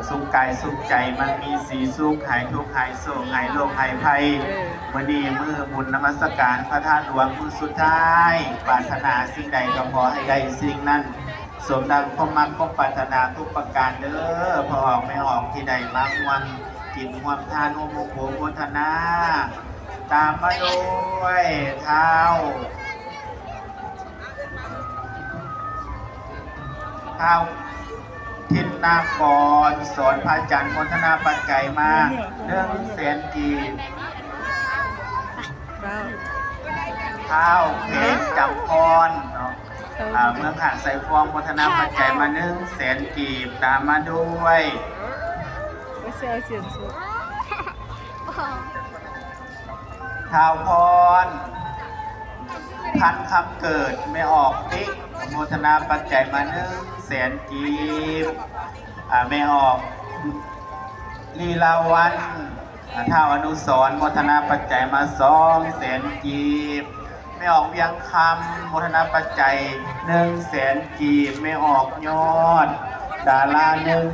สุขกายสุขใจมันมีสีสุขหายทุกข์หายโศกหายโรคหายภัยวันนี้มือบุญนมัสการพระธาตุหลวงมือสุดท้ายปรารถนาสิ่งใดก็ขอให้ได้สิ่งนั้นสมดังความมั่นความปรารถนาทุกประการเด้อพอออกไม่ออกที่ใดมาวันกินความทานโอโมโหโมทนาตามมาด้วยเท้าทินนากรสอนพระอาจารย์มนทนาปัจจัยมา100,000 กีบข้าวเพชรจับพรเมืองหาดใส่ฟองมนทนาปัจจัยมา100,000 กีบตามมาด้วยท้าวพรพันคำเกิดไม่ออกติ๊กโมทนาปัจจัยมา100,000 กีบไม่ออกลีลาวันท้าวอนุสรณ์โมทนาปัจจัยมา200,000 กีบไม่ออกเวียงคำโมทนาปัจจัย100,000 กีบไม่ออกยอดดารา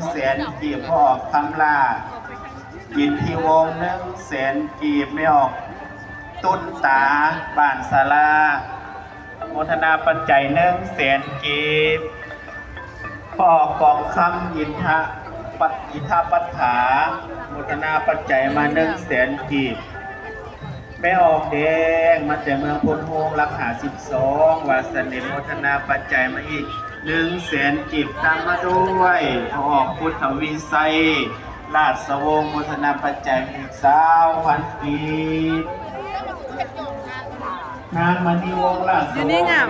100,000 กีบพอออกคำลายินทีวง100,000 กีบไม่ออกตุ้นตาบ้านศาลาโมทนาปัจจัย100,000 กีบพ่อกองคำยินทะปัฏฐาโมทนาปัจจัยมา100,000 กีบไม่ออกแดงมาแต่เมืองพลโฮงรักหา12วาสนิมโมทนาปัจจัยมาอีก100,000 กีบตามมาด้วยพ่อออกพุทธวิสัยราชวงศ์โมทนาปัจจัยอีก20,000 กีบนางมณีวงศ์ราชวงศ์